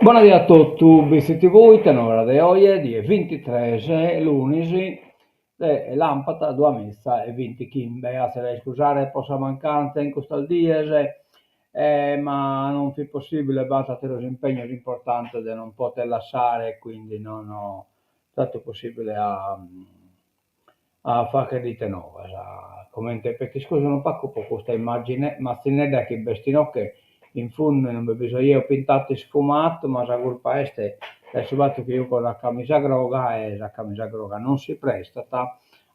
Buonasera a tutti, benvenuti voi, tenore di oggi, di 23 lunedì, lampada, due messa e 20 chimbe, se lei scusare, possa mancare in questo diese, ma non è possibile, basta per l'impegno importante di non poter lasciare, quindi non ho stato possibile a fare che dite nuove, perché scusa non pacco po' questa immagine, ma se ne da che bestino che in fondo non mi bisogna pintato sfumato, ma la colpa è fatto che io con la camicia groga e la camicia groga non si presta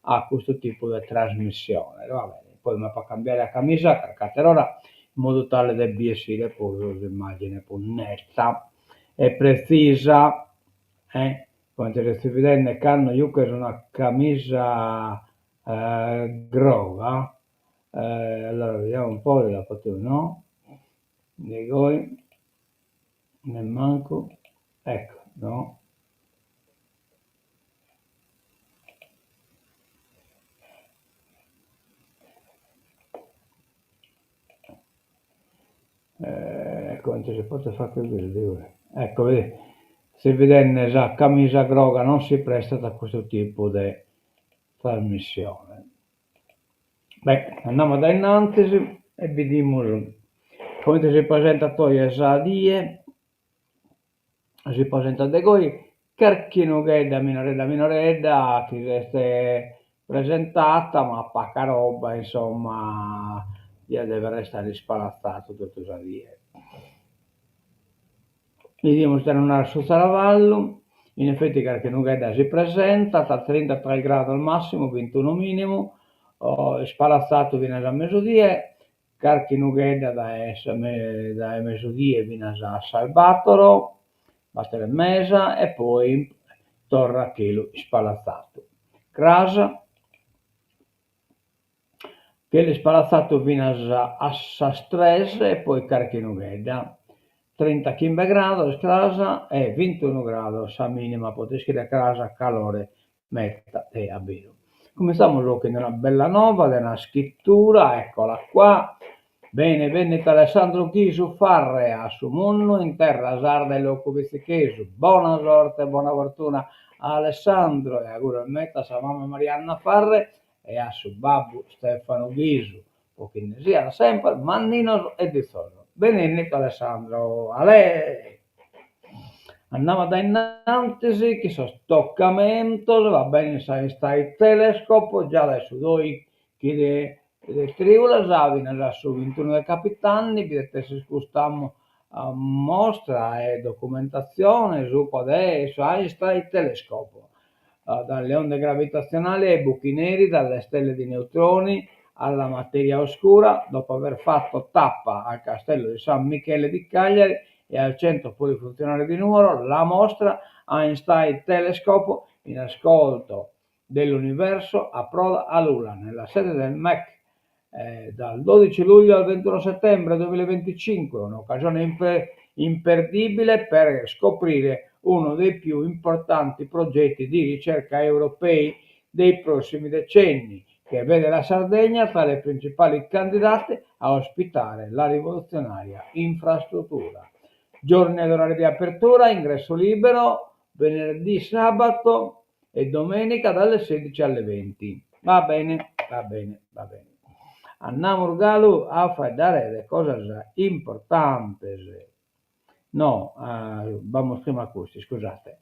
a questo tipo di trasmissione. Va bene, poi mi fa cambiare la camicia, carcaterora, in modo tale da essere poi l'immagine più netta e precisa. Quando si vede che hanno io che una camicia groga, allora vediamo un po' la foto, no? Dico, ne manco, ecco, no? Quanto si può fare più vedere? Ecco, vedi, se vede già camicia groga non si presta a questo tipo di trasmissione. Beh, andiamo da innanzi e vediamo come si presenta poi a Sadie, si presenta da voi, carchino che da minoredda, che resta presentata, ma pacca roba, insomma, io deve restare spalazzato tutto Sadie. Vediamo se non ha su Saravallo, in effetti Carchenughello si presenta, a 33 gradi al massimo, 21 minimo, spalazzato viene da mezzodì, Carchenughello da mezzodì viene a Salvatore, battere mesa e poi torna a chilo spalazzato. Crasa, che spalazzato viene a Sastres e poi Carchenughello. 30 gradi casa e 21 gradi sa minima potessi da casa calore metta e abbino. Cominciamo con una bella nova della scrittura, eccola qua. Bene, bene Alessandro Chisu farre a su munno in terra sarda e loco Chisu. Buona sorte, buona fortuna a Alessandro e auguro a metta sa mamma Marianna Farre e a su babbo Stefano Chisu. Pochino sia sempre mannino e di solito. Benedetto Alessandro, a lei. Andiamo da innanzi, che sono stoccamento, va bene, sta il telescopo, già adesso due che le triula savina già su 21 dei capitani, vedete se scustiamo a mostra e documentazione, su adesso, sta il telescopo, dalle onde gravitazionali ai buchi neri, dalle stelle di neutroni, alla materia oscura, dopo aver fatto tappa al castello di San Michele di Cagliari e al centro polifunzionale di Nuoro, la mostra Einstein Telescopo in ascolto dell'universo approda a Lula, nella sede del MEC, dal 12 luglio al 21 settembre 2025, un'occasione imperdibile per scoprire uno dei più importanti progetti di ricerca europei dei prossimi decenni, che vede la Sardegna tra le principali candidate a ospitare la rivoluzionaria infrastruttura. Giorni ed orari di apertura, ingresso libero, venerdì, sabato e domenica dalle 16 alle 20. Va bene, va bene, va bene. Andiamo Urgalu a fare le cose importanti. No, vamos prima a questi, scusate.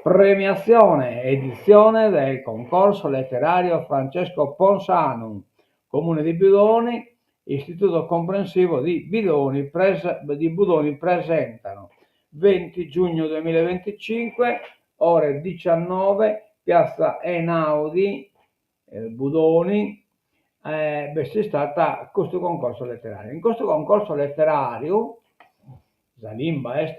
Premiazione edizione del concorso letterario Francesco Ponsano, Comune di Budoni, Istituto Comprensivo di Budoni presentano 20 giugno 2025, ore 19, piazza Einaudi, Budoni, c'è stata questo concorso letterario. In questo concorso letterario, la lingua è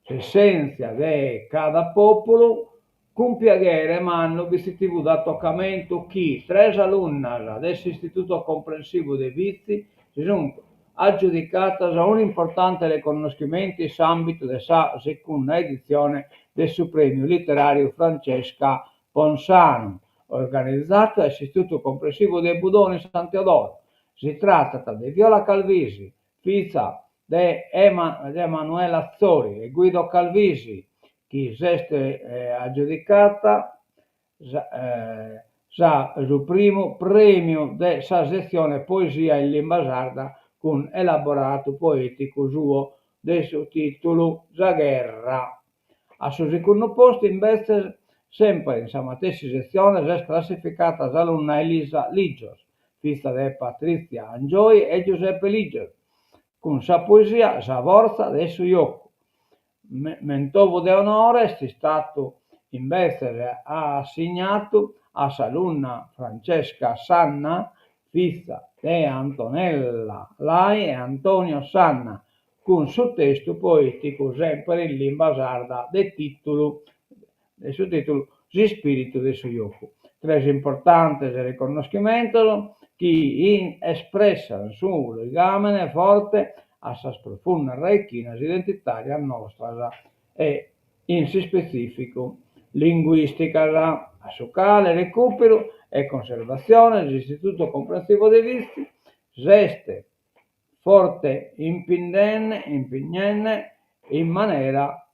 l'essenza di cada popolo, con piacere mi hanno visitato da toccamento chi tre alunnas dell'Istituto Comprensivo dei Vizi si sono aggiudicate a un importante riconoscimento in ambito della seconda edizione del Premio Letterario Francesca Ponsano, organizzato dall'Istituto Comprensivo dei Budoni San Teodoro. Si tratta di Viola Calvisi, figlia di Emanuele Azzori e Guido Calvisi, che è aggiudicata il primo premio della sezione Poesia in lingua sarda con elaborato poetico suo del suo titolo Zagherra. A suo secondo posto invece, sempre in questa stessa sezione, è classificata l'alunna Elisa Ligios, figlia di Patrizia Angioi e Giuseppe Ligios, con sa poesia, sa forza del suo iocco. Mentovo di onore è stato invece assegnato a alunna Francesca Sanna, figlia di Antonella Lai e Antonio Sanna, con suo testo poetico sempre in lingua sarda del suo titolo Lo spirito del suo iocco. Tres importantes riconoscimientos que expresan su legame forte a esas profundas raíces identitarias nostras e in specifico linguisticas, a su quale recupero e conservazione dell'Istituto Comprensivo dei Visti, geste forte impignenne in maniera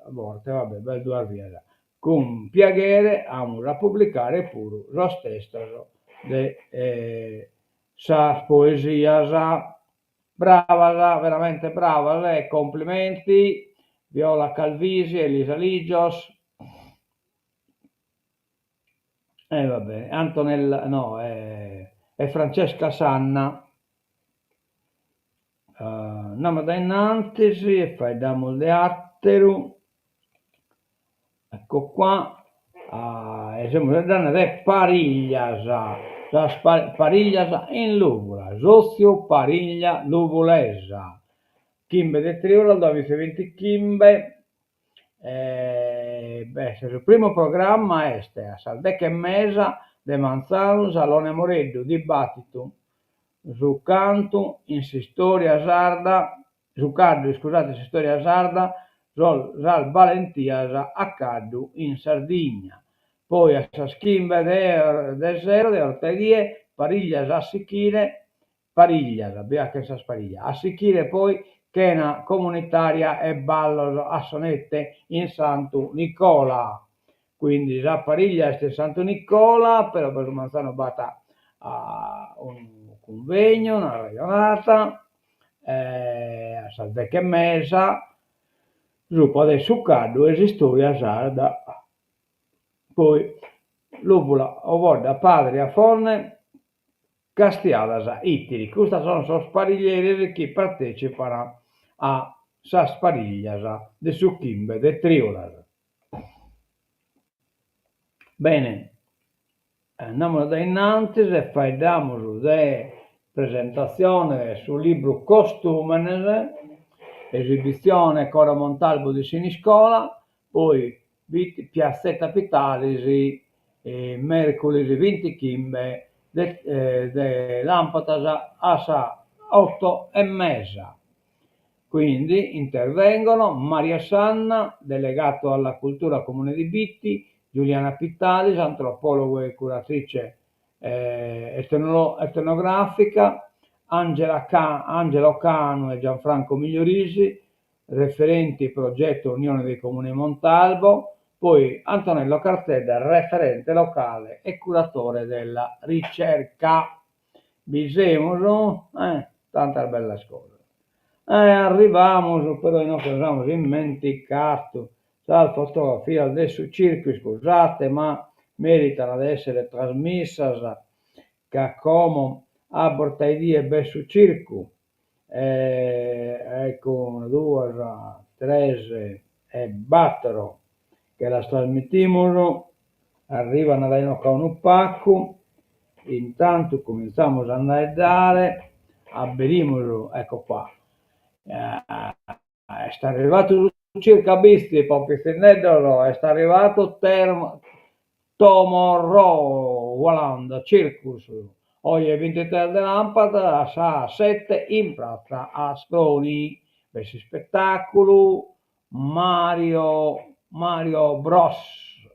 volte, bel due via, con piacere a pubblicare pure lo stesso de sa poesia, brava, veramente brava, complimenti, Viola Calvisi, Elisa Ligios, Antonella, no, è Francesca Sanna. Andiamo da innanzi e facciamo le atteru. Ecco qua, siamo da Pariglias, Pariglias in Luvula, Zozio Pariglia Luvulesa, Kimbe de Triola, dove si 20 Kimbe, il primo programma è a Saldecca e Mesa de Manzano, Salone Moreddo, dibattito su canto in storia sarda, su caddu, scusate, in storia sarda, zal Valentias a caddu in Sardegna. Poi a Saschimbe de Zero, de Orterie, Pariglias a Sichire, Pariglias, abbiamo sa Spariglia, a Sichire poi chena comunitaria e ballo a sonette in Santo Nicola. Quindi la Pariglia è Santo Nicola, però per Manzano bata a un convegno, una ragionata, a Saldecca e Mesa, gruppo adesso caddo e storia sarda. Poi Lupula o volta padre a Forne, Castiadas a Ittiri. Questi sono spariglieri che partecipano a sa spariglias de Succimbe, de Triolas. Bene, andiamo da innanzi e facciamo la presentazione sul libro Costumenes, esibizione Coro Montalbo di Siniscola, poi Piazzetta Pitalisi, mercoledì 20 Chimbe, de Lampatas a 8:30. Quindi intervengono Maria Sanna, delegato alla cultura comune di Bitti, Giuliana Pittalis, antropologo e curatrice etnografica, Angelo Cano e Gianfranco Migliorisi, referenti progetto Unione dei Comuni Montalbo, poi Antonello Cartedda, referente locale e curatore della ricerca. Bisemo, tanta bella scuola. Arrivamos, però non abbiamo dimenticato la fotografia adesso circo, scusate, ma meritano di essere trasmessa che come a Bortaidì e su circo. Ecco, 1, 2, 3 e 4 che la trasmettiamo, arrivano da un pacco, intanto cominciamo ad andare, abberiamo, ecco qua. È arrivato circa Bisti, proprio finendo, è arrivato Tomorrow, Walanda, Circus, oggi 23 di Lampada, a 7 in piazza a Sproni, questo spettacolo Mario Bros,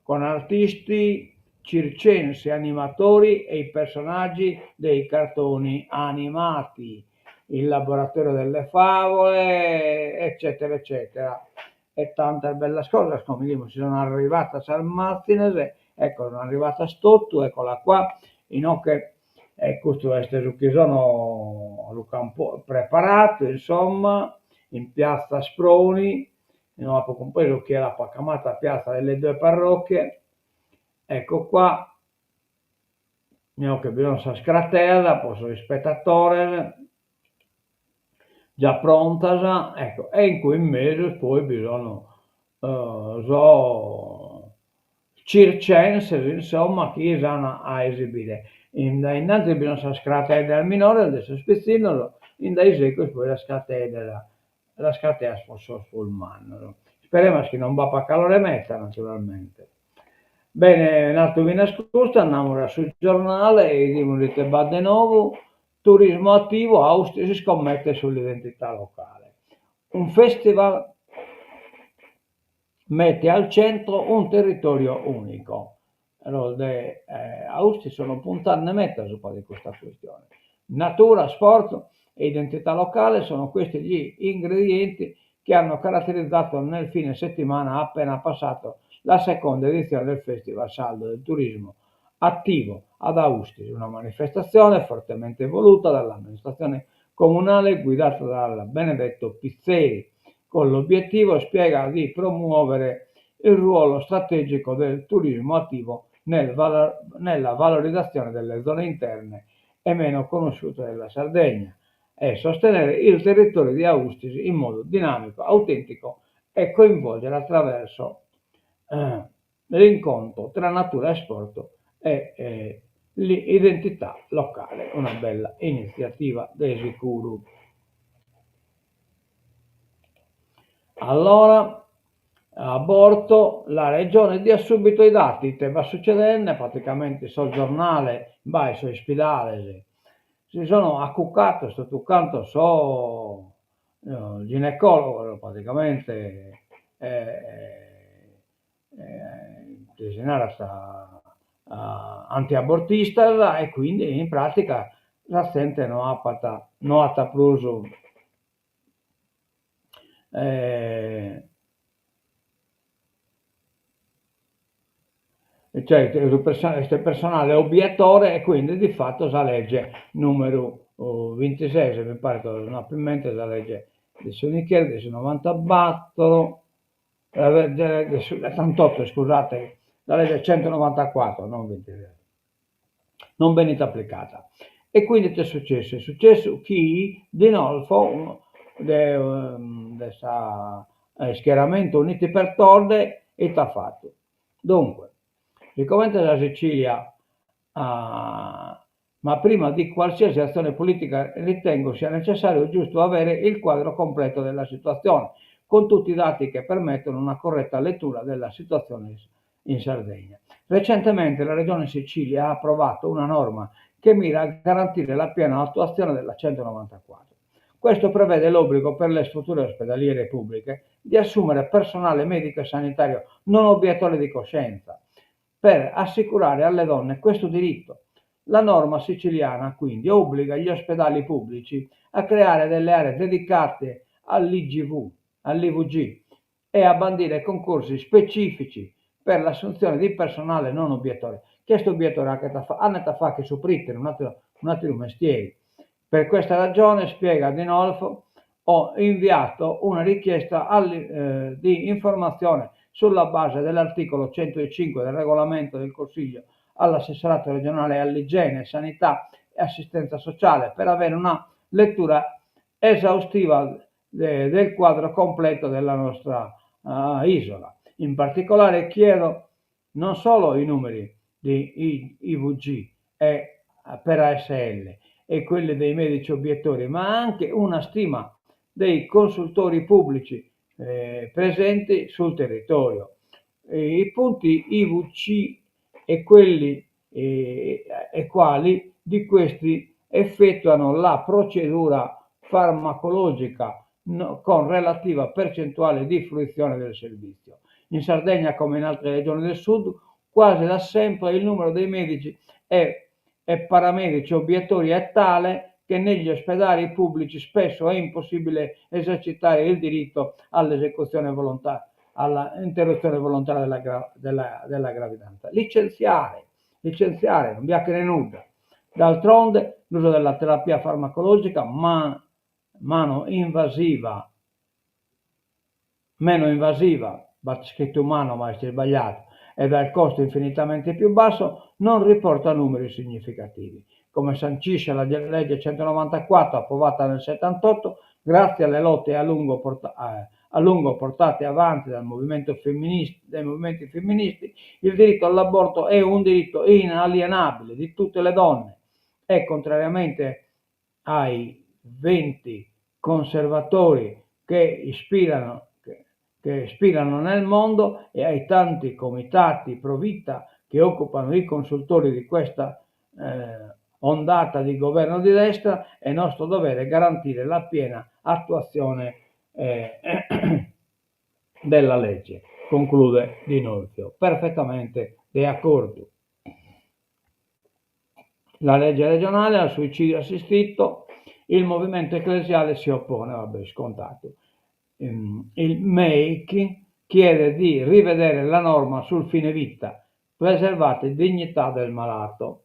con artisti circensi, animatori e i personaggi dei cartoni animati. il laboratorio delle favole, eccetera, eccetera. E tante belle cose, come dico, sono arrivata a San Martinez, ecco, sono arrivata a Stottu, eccola qua, in che questo è su che sono il campo preparato, insomma, in piazza Sproni, non ho compreso che è la pacamata piazza delle due parrocchie, ecco qua, che bisogna scratella, posso il spettatore, già pronta, ecco, e in quei mesi poi bisogna, so, circense, insomma, chi sanno a esibire. Innanzi bisogna scratella al minore, adesso spezzino, in dai secoli poi la scatella sul mano. Speriamo che non va per calore metta, naturalmente. Bene, un attimo in ascolto, andiamo sul giornale e dite de nuovo, turismo attivo, Austria si scommette sull'identità locale. Un festival mette al centro un territorio unico. Allora, Austria sono puntando meta su di questa questione. Natura, sport e identità locale sono questi gli ingredienti che hanno caratterizzato nel fine settimana appena passato la seconda edizione del Festival Saldo del Turismo attivo ad Austria, una manifestazione fortemente voluta dall'amministrazione comunale guidata dal Benedetto Pizzeri, con l'obiettivo, spiega, di promuovere il ruolo strategico del turismo attivo nella valorizzazione delle zone interne e meno conosciute della Sardegna e sostenere il territorio di Austisi in modo dinamico, autentico e coinvolgere attraverso l'incontro tra natura e sport e l'identità locale. Una bella iniziativa di sicuro. Allora, aborto, la regione dia subito i dati, te va succedendo, praticamente sul giornale, vai, su ospedale, si sono accuccato, sto toccando, ginecologo, praticamente, disegnare sta antiabortista e quindi in pratica la gente non ha preso cioè questo personale obiettore e quindi di fatto la legge numero 26, se mi pare che non ho più in mente, la legge di Sonichieri, del 94, 88, scusate, la legge 194, non 26, non venite applicata. E quindi che è successo? È successo che Dinolfo, del schieramento Uniti per Torde, e t'ha fatto. Dunque, siccome la Sicilia, ma prima di qualsiasi azione politica ritengo sia necessario e giusto avere il quadro completo della situazione, con tutti i dati che permettono una corretta lettura della situazione in Sardegna. Recentemente la Regione Sicilia ha approvato una norma che mira a garantire la piena attuazione della 194. Questo prevede l'obbligo per le strutture ospedaliere pubbliche di assumere personale medico e sanitario non obiettore di coscienza per assicurare alle donne questo diritto. La norma siciliana quindi obbliga gli ospedali pubblici a creare delle aree dedicate all'IVG e a bandire concorsi specifici per l'assunzione di personale non obiettore. Questo obiettore ha fa che sopprittere un altro mestiere. Per questa ragione, spiega Dinolfo, ho inviato una richiesta di informazione sulla base dell'articolo 105 del regolamento del Consiglio all'assessorato regionale all'igiene, sanità e assistenza sociale per avere una lettura esaustiva del quadro completo della nostra isola. In particolare chiedo non solo i numeri di IVG e per ASL e quelli dei medici obiettori, ma anche una stima dei consultori pubblici presenti sul territorio. I punti IVC e quelli e quali di questi effettuano la procedura farmacologica con relativa percentuale di fruizione del servizio. In Sardegna, come in altre regioni del sud, quasi da sempre il numero dei medici e paramedici obiettori è tale che negli ospedali pubblici spesso è impossibile esercitare il diritto all'esecuzione volontaria, alla interruzione volontaria della gravidanza. Licenziare, non chiacchiere nulla. D'altronde l'uso della terapia farmacologica meno invasiva, va scritto umano ma è sbagliato, e dal costo infinitamente più basso, non riporta numeri significativi. Come sancisce la legge 194 approvata nel 78, grazie alle lotte a lungo portate avanti dai movimenti femministi, il diritto all'aborto è un diritto inalienabile di tutte le donne e, contrariamente ai venti conservatori che ispirano nel mondo e ai tanti comitati pro vita che occupano i consultori di questa ondata di governo di destra, è nostro dovere garantire la piena attuazione della legge. Conclude Di Nolfio. Perfettamente d'accordo. La legge regionale al suicidio assistito, il movimento ecclesiale si oppone, vabbè, scontato. Il MEIC chiede di rivedere la norma sul fine vita, preservare dignità del malato.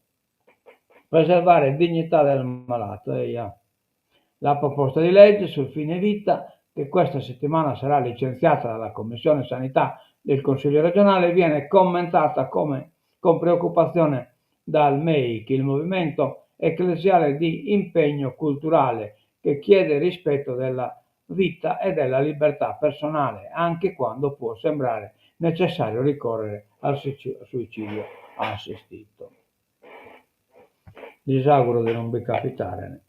La proposta di legge sul fine vita, che questa settimana sarà licenziata dalla Commissione Sanità del Consiglio regionale, viene commentata con preoccupazione dal MEIC, il movimento ecclesiale di impegno culturale, che chiede rispetto della vita e della libertà personale, anche quando può sembrare necessario ricorrere al suicidio assistito. Disauguro di non vi capitare.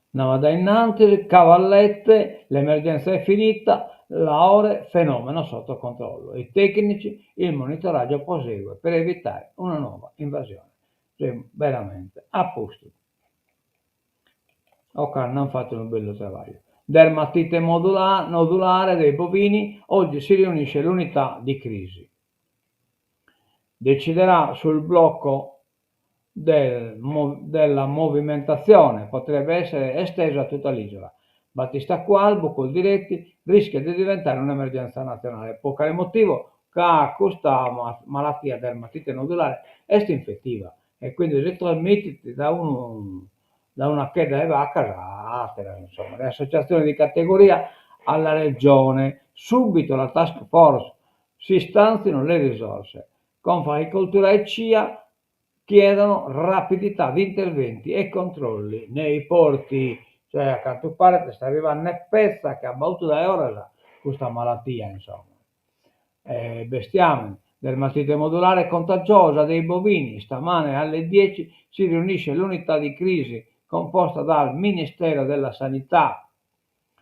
Non vada innanzi, cavallette, l'emergenza è finita, Laure, fenomeno sotto controllo. I tecnici, il monitoraggio prosegue per evitare una nuova invasione. Cioè, veramente, a posto. Ok, hanno fatto un bello travaglio. Dermatite nodulare dei bovini, oggi si riunisce l'unità di crisi. Deciderà sul blocco della movimentazione, potrebbe essere esteso a tutta l'isola. Battista Qualbo, col diretti, rischia di diventare un'emergenza nazionale. Poco motivo che questa malattia dermatite nodulare è infettiva e quindi si trasmette da una cheda di vacca all'altra. Insomma, le associazioni di categoria alla regione, subito la task force, si stanziano le risorse. Confagricoltura e CIA chiedono rapidità di interventi e controlli nei porti, cioè a quanto pare sta arrivando una pezza che ha battuto da ora questa malattia, insomma. Bestiame, dermatite modulare contagiosa dei bovini, stamane alle 10 si riunisce l'unità di crisi composta dal Ministero della Sanità,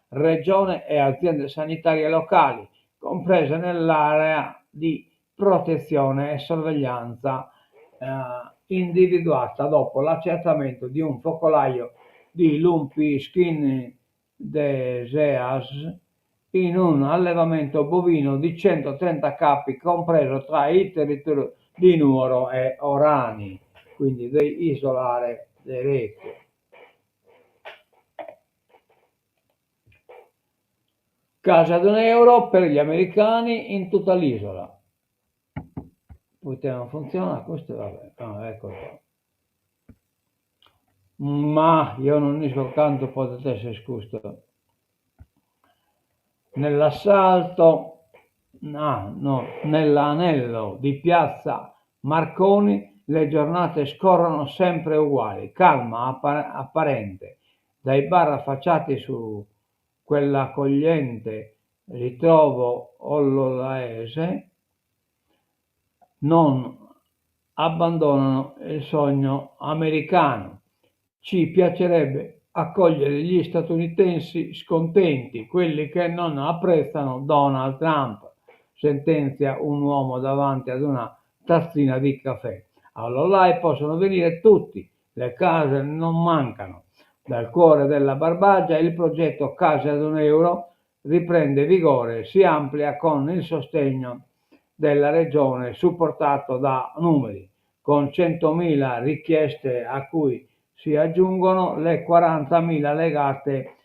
Regione e aziende sanitarie locali, comprese nell'area di protezione e sorveglianza individuata dopo l'accertamento di un focolaio di Lumpy Skin Disease in un allevamento bovino di 130 capi compreso tra i territori di Nuoro e Orani, quindi di isolare le reti. Casa ad €1 per gli americani in tutta l'isola. Poteva funzionare, questo vabbè, ecco qua. Ma io non ne so quanto potete essere scusto. Nell'assalto, nell'anello di piazza Marconi le giornate scorrono sempre uguali, calma apparente. Dai bar affacciati su quell'accogliente ritrovo ollolaese non abbandonano il sogno americano. Ci piacerebbe accogliere gli statunitensi scontenti, quelli che non apprezzano Donald Trump, sentenzia un uomo davanti ad una tazzina di caffè. All'Olai possono venire tutti, le case non mancano. Dal cuore della Barbagia il progetto Case ad €1 riprende vigore, si amplia con il sostegno della regione supportato da numeri, con 100.000 richieste a cui si aggiungono le 40.000 legate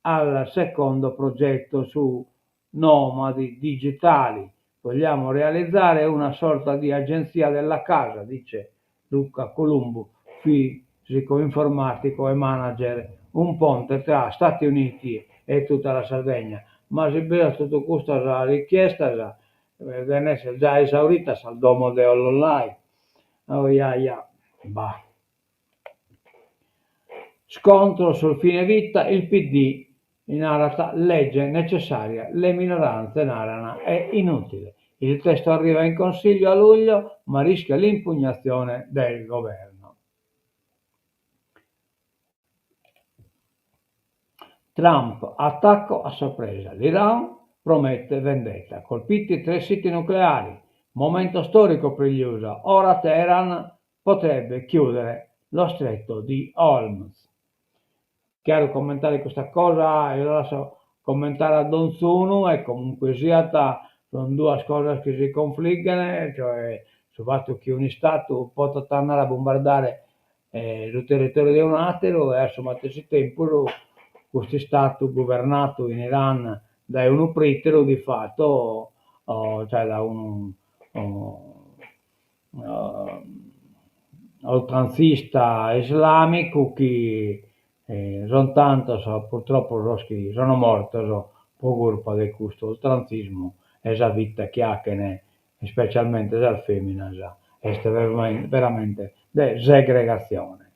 al secondo progetto su nomadi digitali. Vogliamo realizzare una sorta di agenzia della casa, dice Luca Columbu, fisico informatico e manager, un ponte tra Stati Uniti e tutta la Sardegna. Ma se per tutto questa la richiesta deve essere già esaurita al domo dell'online. Oh, yeah. Bah. Scontro sul fine vita, il PD narra legge necessaria, le minoranze narrano è inutile. Il testo arriva in consiglio a luglio, ma rischia l'impugnazione del governo. Trump, attacco a sorpresa. L'Iran promette vendetta. Colpiti 3 siti nucleari. Momento storico per gli USA. Ora Teheran potrebbe chiudere lo stretto di Hormuz. Chiaro commentare questa cosa, io lascio commentare a Don Zunu e comunque sia sono due cose che si confliggono, cioè sul fatto che un Stato può tornare a bombardare il territorio di un altro e allo stesso tempo questo Stato governato in Iran da un pritero di fatto, cioè da un oltranzista islamico che sono tanto, purtroppo sono morto per colpa di questo oltranzismo e la vita che ha, specialmente dal femmina, è veramente di segregazione.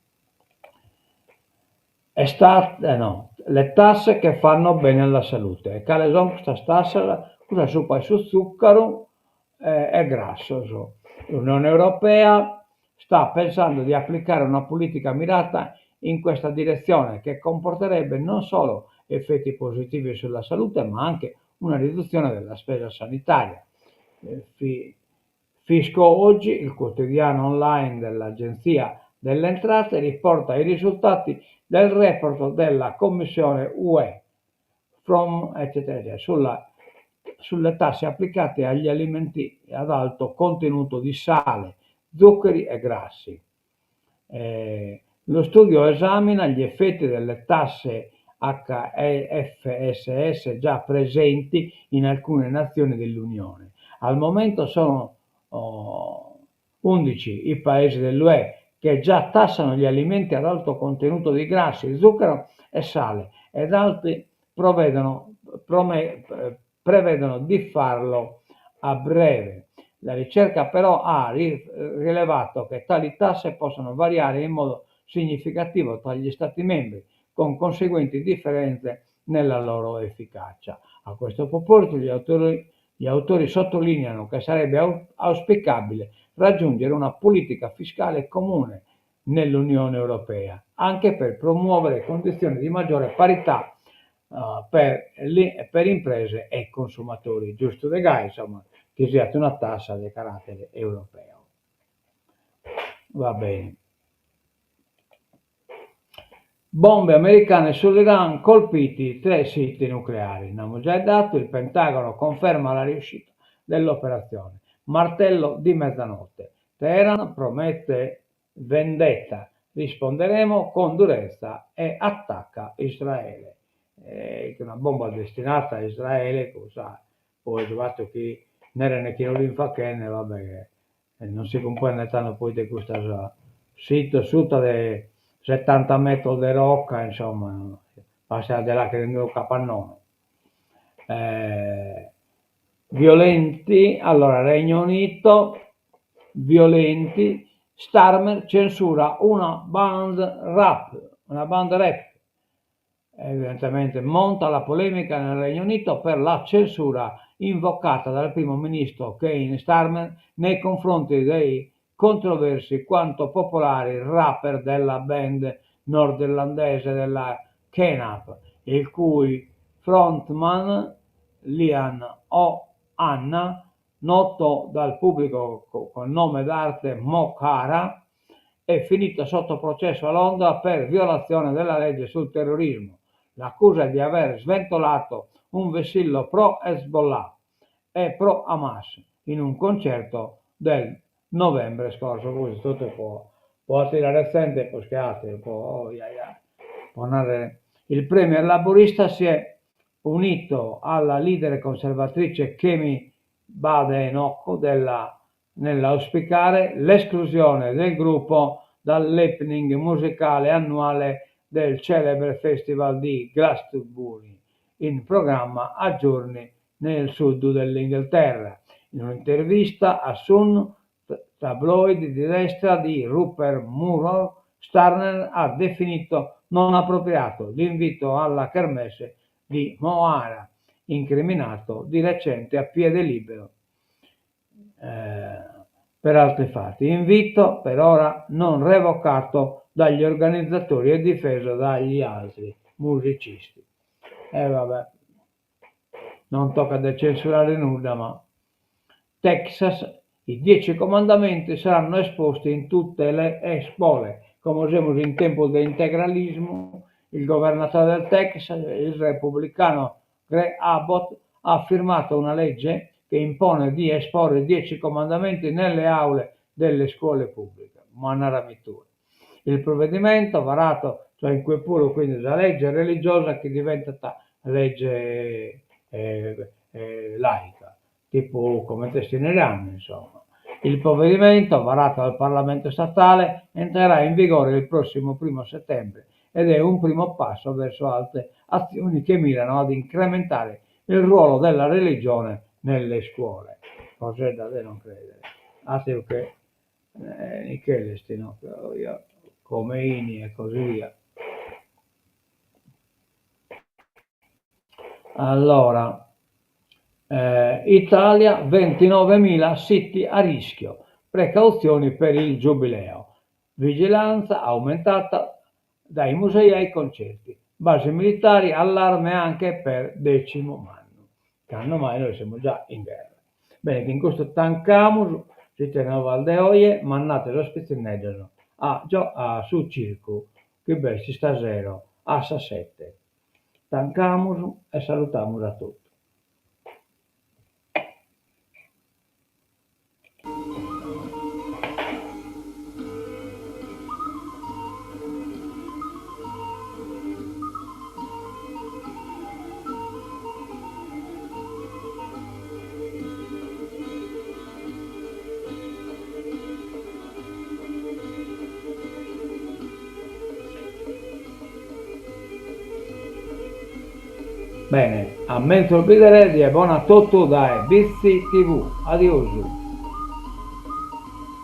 Le tasse che fanno bene alla salute. E quali sono queste tasse? Cosa su zucchero e grasso. L'Unione Europea sta pensando di applicare una politica mirata in questa direzione che comporterebbe non solo effetti positivi sulla salute ma anche una riduzione della spesa sanitaria. Fisco Oggi, il quotidiano online dell'Agenzia delle Entrate, riporta i risultati del report della Commissione UE sulle tasse applicate agli alimenti ad alto contenuto di sale, zuccheri e grassi. Lo studio esamina gli effetti delle tasse HFSS già presenti in alcune nazioni dell'Unione. Al momento sono 11 i paesi dell'UE che già tassano gli alimenti ad alto contenuto di grassi, zucchero e sale, ed altri prevedono di farlo a breve. La ricerca però ha rilevato che tali tasse possono variare in modo significativo tra gli Stati membri, con conseguenti differenze nella loro efficacia. A questo proposito gli autori sottolineano che sarebbe auspicabile raggiungere una politica fiscale comune nell'Unione Europea, anche per promuovere condizioni di maggiore parità per imprese e consumatori. Giusto insomma, che sia una tassa di carattere europeo. Va bene. Bombe americane sull'Iran, colpiti 3 siti nucleari. Abbiamo già dato, il Pentagono conferma la riuscita dell'operazione. Martello di mezzanotte. Teheran promette vendetta. Risponderemo con durezza e attacca Israele. Una bomba destinata a Israele, cosa? Poi il fatto che non era neanche un fa che vabbè, non si comprende tanto poi di questa sito sotto di 70 metri di rocca, insomma, passa da là che è un capannone. Violenti, allora Regno Unito, violenti, Starmer censura una band rap, evidentemente monta la polemica nel Regno Unito per la censura invocata dal primo ministro Keir Starmer nei confronti dei controversi quanto popolari rapper della band nordirlandese della Kenap, il cui frontman Liam O'Hanna, noto dal pubblico col nome d'arte Mo Cara, è finito sotto processo a Londra per violazione della legge sul terrorismo. L'accusa è di aver sventolato un vessillo pro Hezbollah e pro Hamas in un concerto del novembre scorso. Questo tutto può tirare recente, poi schiate, può narrare. Il Premier laburista si è unito alla leader conservatrice Kemi Badenoch nell'auspicare l'esclusione del gruppo dall'happening musicale annuale del celebre Festival di Glastonbury, in programma a giorni nel sud dell'Inghilterra. In un'intervista a Sun, tabloid di destra di Rupert Murdoch, Starmer ha definito non appropriato l'invito alla kermesse di Moana, incriminato di recente a piede libero per altri fatti. Invito per ora non revocato dagli organizzatori e difeso dagli altri musicisti. Vabbè, non tocca da censurare nulla, ma Texas, i 10 comandamenti saranno esposti in tutte le scuole. Come siamo in tempo di integralismo, il governatore del Texas, il repubblicano Greg Abbott, ha firmato una legge che impone di esporre i 10 comandamenti nelle aule delle scuole pubbliche. Manaramitura. Il provvedimento varato, cioè in quel puro, quindi la legge religiosa che diventa legge laica, tipo come testineranno, insomma. Il provvedimento, varato dal Parlamento statale, entrerà in vigore il prossimo 1 settembre ed è un primo passo verso altre azioni che mirano ad incrementare il ruolo della religione nelle scuole. Cos'è da non credere? Altro che Michele Stinocchio, Khomeini e così via. Allora, Italia, 29.000 siti a rischio, precauzioni per il giubileo, vigilanza aumentata dai musei ai concerti, basi militari, allarme anche per 10° anno, che anno mai noi siamo già in guerra. Bene, che in questo Tancamus, si teneva Valdeoie, mannate l'ospite negano, su circo, che bel si sta zero, a sa 7. Tancamus e salutamus a tutti. Bene, a mentre il video e buona tutto da Bizzi TV. Adiosu.